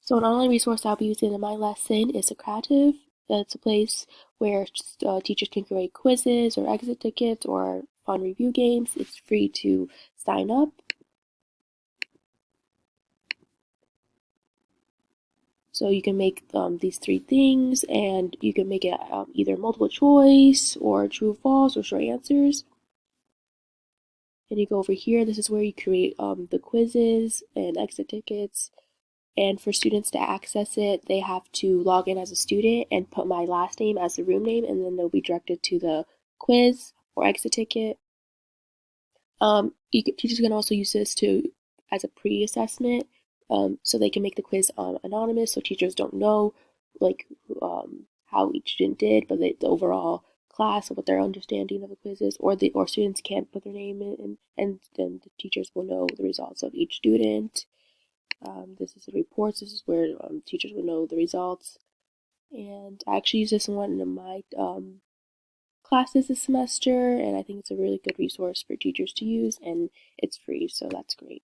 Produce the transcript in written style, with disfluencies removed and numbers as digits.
So an online resource I'll be using in my lesson is Socrative. It's a place where teachers can create quizzes or exit tickets or fun review games. It's free to sign up. So you can make these three things, and you can make it either multiple choice or true or false or short answers. And you go over here, this is where you create the quizzes and exit tickets. And for students to access it, they have to log in as a student and put my last name as the room name, and then they'll be directed to the quiz or exit ticket. Teachers can also use this to as a pre-assessment, so they can make the quiz anonymous, so teachers don't know like how each student did, but the overall class and what their understanding of the quiz is, or students can't put their name in, and then the teachers will know the results of each student. This is the reports. This is where teachers will know the results. And I actually use this one in my classes this semester, and I think it's a really good resource for teachers to use, and it's free, so that's great.